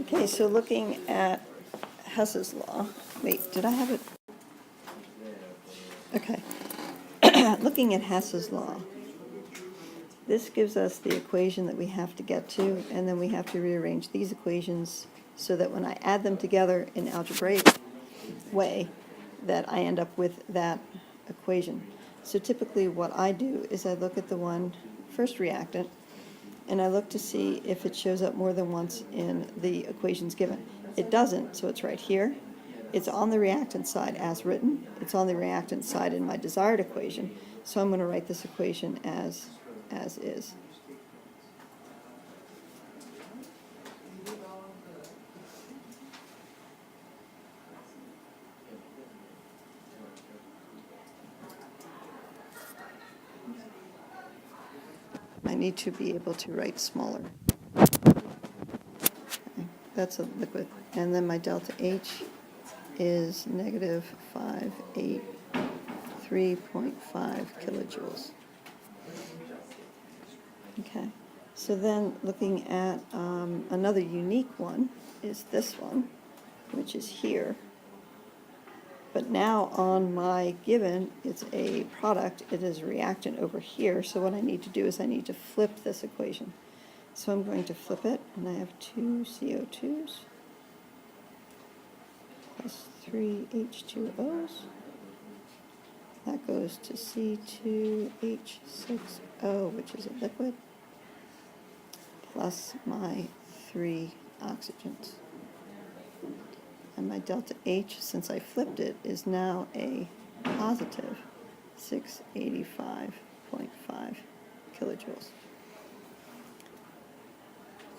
Okay, so looking at Hess's law, wait, did I have it? Okay. Looking at Hess's law, this gives us the equation that we have to get to, and then we have to rearrange these equations so that when I add them together in algebraic way, that I end up with that equation. So typically what I do is I look at the first reactant, and I look to see if it shows up more than once in the equations given. It doesn't, so it's right here. It's on the reactant side as written. It's on the reactant side in my desired equation, so I'm going to write this equation as is. I need to be able to write smaller. Okay, that's a liquid. And then my delta H is negative 583.5 kilojoules. Okay, so then looking at another unique one is this one, which is here. But now on my given, it's a product, it is a reactant over here, so what I need to do is I need to flip this equation. So I'm going to flip it, and I have 2 CO2s plus 3 H2Os. That goes to C2H6O, which is a liquid, plus my 3 oxygens. And my delta H, since I flipped it, is now a positive 685.5 kilojoules.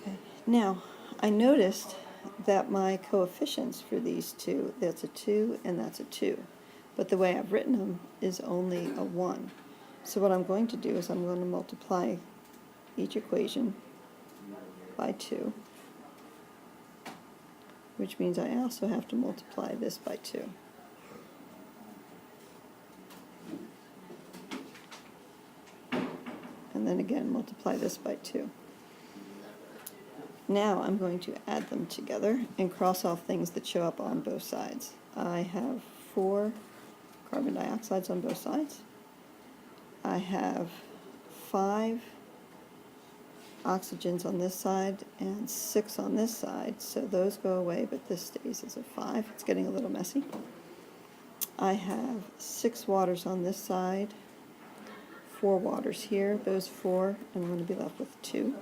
Okay. Now, I noticed that my coefficients for these two, that's a 2 and that's a 2. But the way I've written them is only a 1. So what I'm going to do is I'm going to multiply each equation by 2. Which means I also have to multiply this by 2. And then again multiply this by 2. Now I'm going to add them together and cross off things that show up on both sides. I have 4 carbon dioxides on both sides. I have 5 oxygens on this side and 6 on this side, so those go away, but this stays as a 5. It's getting a little messy. I have 6 waters on this side, 4 waters here, those 4, and I'm going to be left with 2.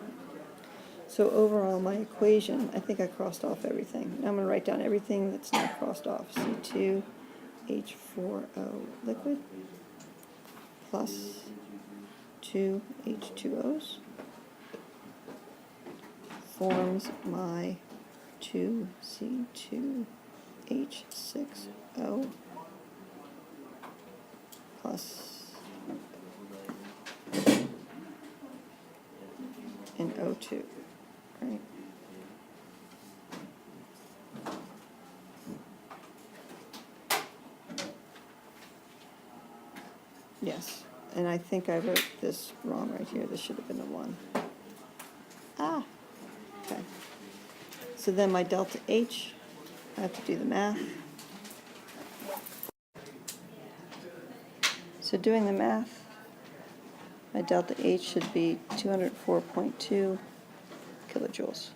So overall, my equation, I think I crossed off everything. Now I'm going to write down everything that's not crossed off. C2H4O liquid plus 2 H2Os forms my 2C2H6O plus an O2, right? Yes, and I think I wrote this wrong right here. This should have been a 1. Ah! Okay, so then my delta H, I have to do the math. So doing the math, my delta H should be 204.2 kilojoules.